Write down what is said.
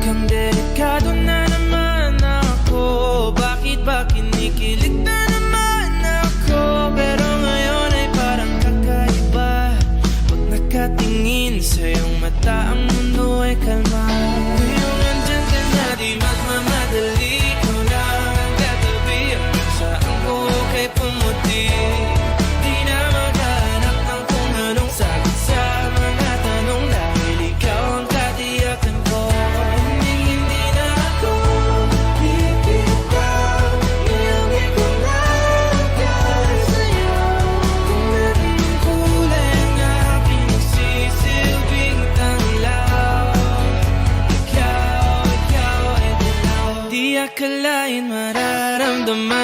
Kang delikado na naman ako. Bakit ba kinikilig na naman ako? Pero ngayon ay parang kakaiba. Pag nakatingin sa iyong mata, ang mundo ay kalma. Ngayong andyan ka na, di magmamadali. Ikaw lang ang katabi. Ang saan ko kay pumuti. Di na maghanap ng kung anong sagot sa mga tanong. Dahil ikaw ang katiyakan ko. Hindi na ako bibitaw. Ngayong ikaw lang kaya sa'yo. Kung meron ng kulay ang aking nagsisilbing tanglaw. Ikaw ay dilaw. Di akalain mararamdaman